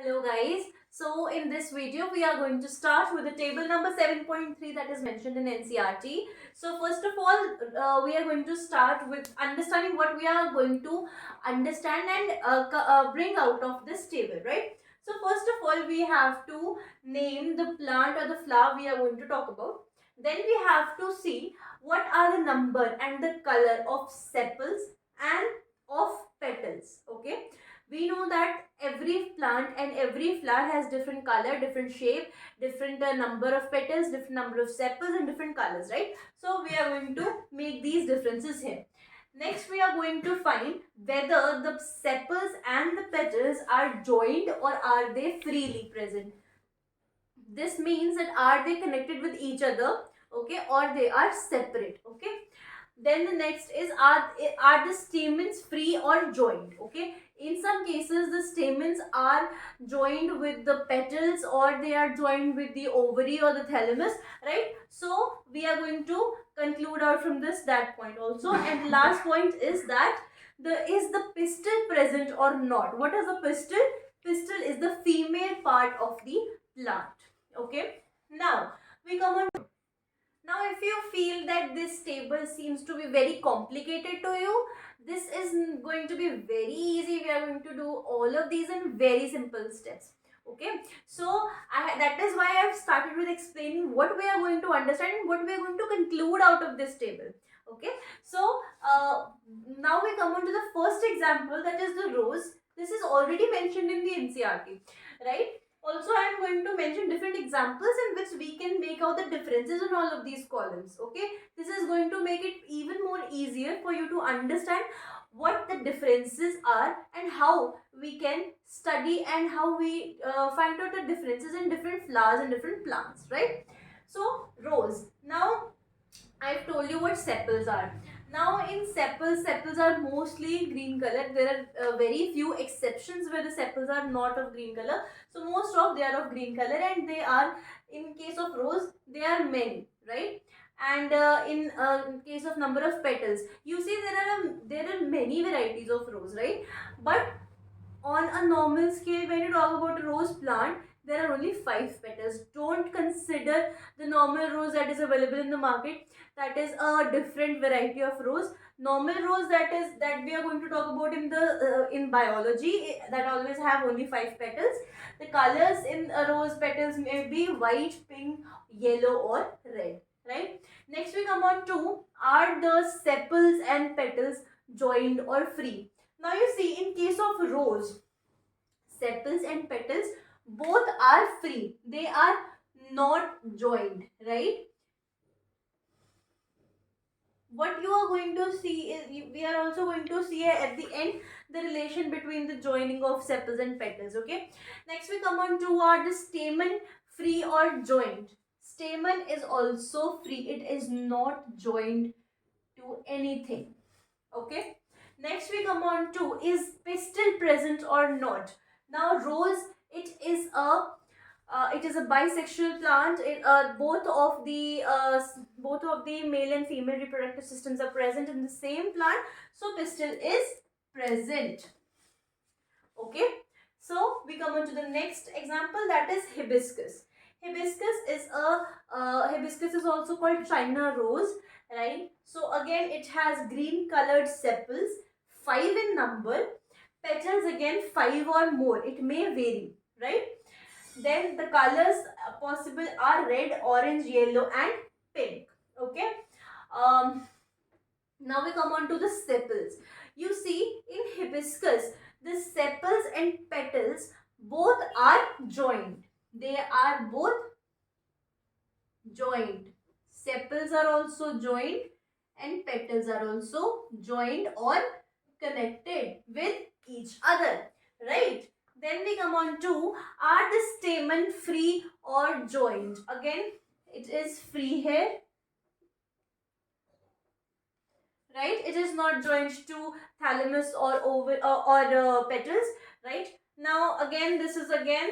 Hello guys. So in this video we are going to start with the table number 7.3 that is mentioned in NCERT. So first of all we are going to start with understanding what we are going to understand and bring out of this table, right? So first of all we have to name the plant or the flower we are going to talk about. Then we have to see what are the number and the color of sepals and of petals, okay? We know that every plant and every flower has different color, different shape, different number of petals, different number of sepals and different colors, right? So we are going to make these differences here. Next we are going to find whether the sepals and the petals are joined or are they freely present. This means that are they connected with each other, okay, or they are separate, okay. Then the next is are the stamens free or joined, okay. In some cases the stamens are joined with the petals or they are joined with the ovary or the thalamus, right? So we are going to conclude out from this that point also. And the last point is that is the pistil present or not. What is the pistil? Pistil is the female part of the plant, okay. Now we come on. Now if you feel that this table seems to be very complicated to you, this is going to be very easy. We are going to do all of these in very simple steps. Okay, so that is why I have started with explaining what we are going to understand and what we are going to conclude out of this table. Okay, so now we come on to the first example, that is the rose. This is already mentioned in the NCERT, right? Also, I am going to mention different examples in which we can make out the differences in all of these columns. Okay, this is going to make it even more easier for you to understand what the differences are and how we can study and how we find out the differences in different flowers and different plants, right? So, rose. Now, I've told you what sepals are. Now in sepals are mostly green color. There are very few exceptions where the sepals are not of green color. So most of they are of green color, and they are, in case of rose, they are many, right? And in case of number of petals, you see there are many varieties of rose, right? But on a normal scale, when you talk about a rose plant, there are only 5 petals. Don't consider the normal rose that is available in the market. That is a different variety of rose. Normal rose, that we are going to talk about in biology, that always have only 5 petals. The colors in a rose petals may be white, pink, yellow or red, right? Next we come on to, are the sepals and petals joined or free? Now you see, in case of rose, sepals and petals both are free. They are not joined, right? What you are going to see is, we are also going to see at the end the relation between the joining of sepals and petals, okay. Next we come on to, are the stamen free or joined? Stamen is also free. It is not joined to anything, okay. Next we come on to, is pistil present or not? Now rose, it is a bisexual plant. Both of the male and female reproductive systems are present in the same plant, so pistil is present, okay. So we come on to the next example, that is hibiscus. Hibiscus is also called China rose, right? So again it has green colored sepals, 5 in number, petals again 5 or more, it may vary, right? Then the colors possible are red, orange, yellow and pink, okay. um Now we come on to the sepals. You see, in hibiscus, the sepals and petals both are joined. They are both joined. Sepals are also joined and petals are also joined or connected with each other, right? Then we come on to, are the stamen free or joined? Again, it is free here, right? It is not joined to thalamus or petals, right? Now again, this is again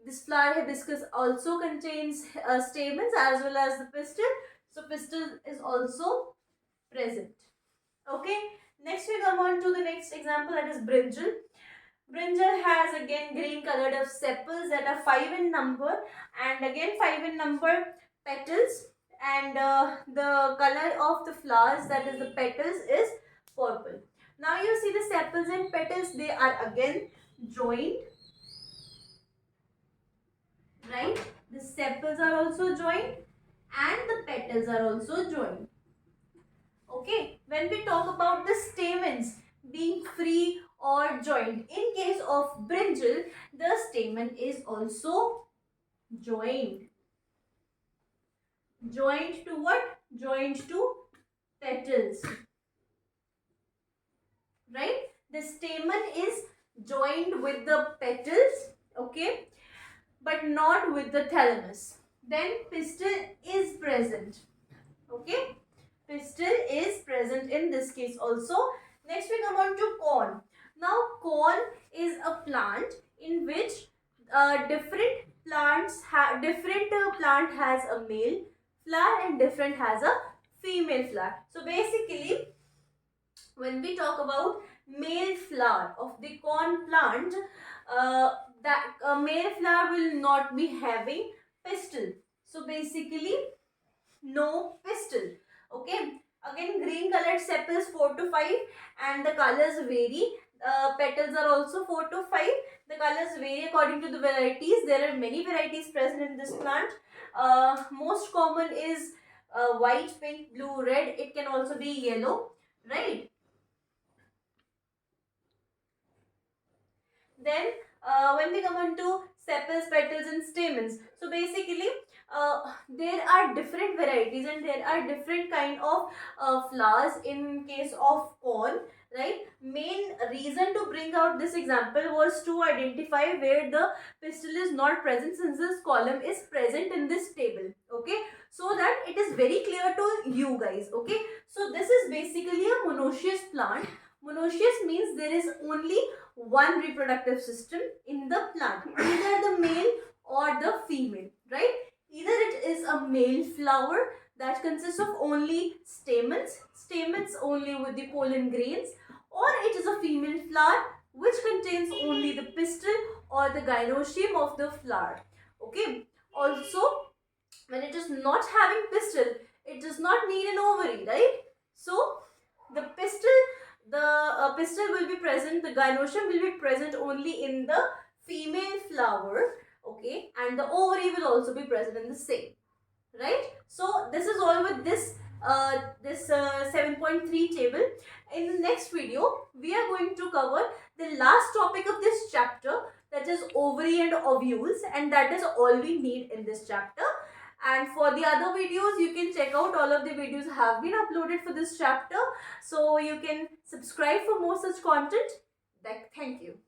this flower hibiscus also contains stamens as well as the pistil, so pistil is also present, okay. Next we come on to the next example, that is brinjal. Brinjal has again green colored of sepals that are 5 in number, and again 5 in number petals, and the color of the flowers, that is the petals, is purple. Now you see the sepals and petals, they are again joined, right? The sepals are also joined and the petals are also joined. Okay, when we talk about the stamens being free or joined, in case of brinjal, the stamen is also joined. Joined to what? Joined to petals. Right? The stamen is joined with the petals, okay, but not with the thalamus. Then pistil is present. Okay, pistil is present in this case also. Next we come on to corn. Now corn is a plant in which different plant has a male flower and different has a female flower. So basically, when we talk about male flower of the corn plant, that male flower will not be having pistil. So basically, no pistil. Okay, again green colored sepals 4 to 5, and the colors vary. Petals are also 4 to 5. The colors vary according to the varieties. There are many varieties present in this plant. Most common is white, pink, blue, red. It can also be yellow, right? Then when we come on to sepals, petals and stamens, so basically there are different varieties and there are different kind of flowers in case of corn, right? Main reason to bring out this example was to identify where the pistil is not present, since this column is present in this table, okay, so that it is very clear to you guys. Okay, so this is basically a monoecious plant. Monoecious means there is only one reproductive system in the plant, either the male or the female, right? Either it is a male flower that consists of only stamens only with the pollen grains, or it is a female flower which contains only the pistil or the gynoecium of the flower. Okay, also when it is not having pistil, it does not need an ovary, right? So the pistil will be present, the gynoecium will be present only in the female flower, okay, and the ovary will also be present in the same, right? So this is all with this 7.3 table. In the next video, we are going to cover the last topic of this chapter, that is ovary and ovules, and that is all we need in this chapter. And for the other videos, you can check out, all of the videos have been uploaded for this chapter, so you can subscribe for more such content. Thank you.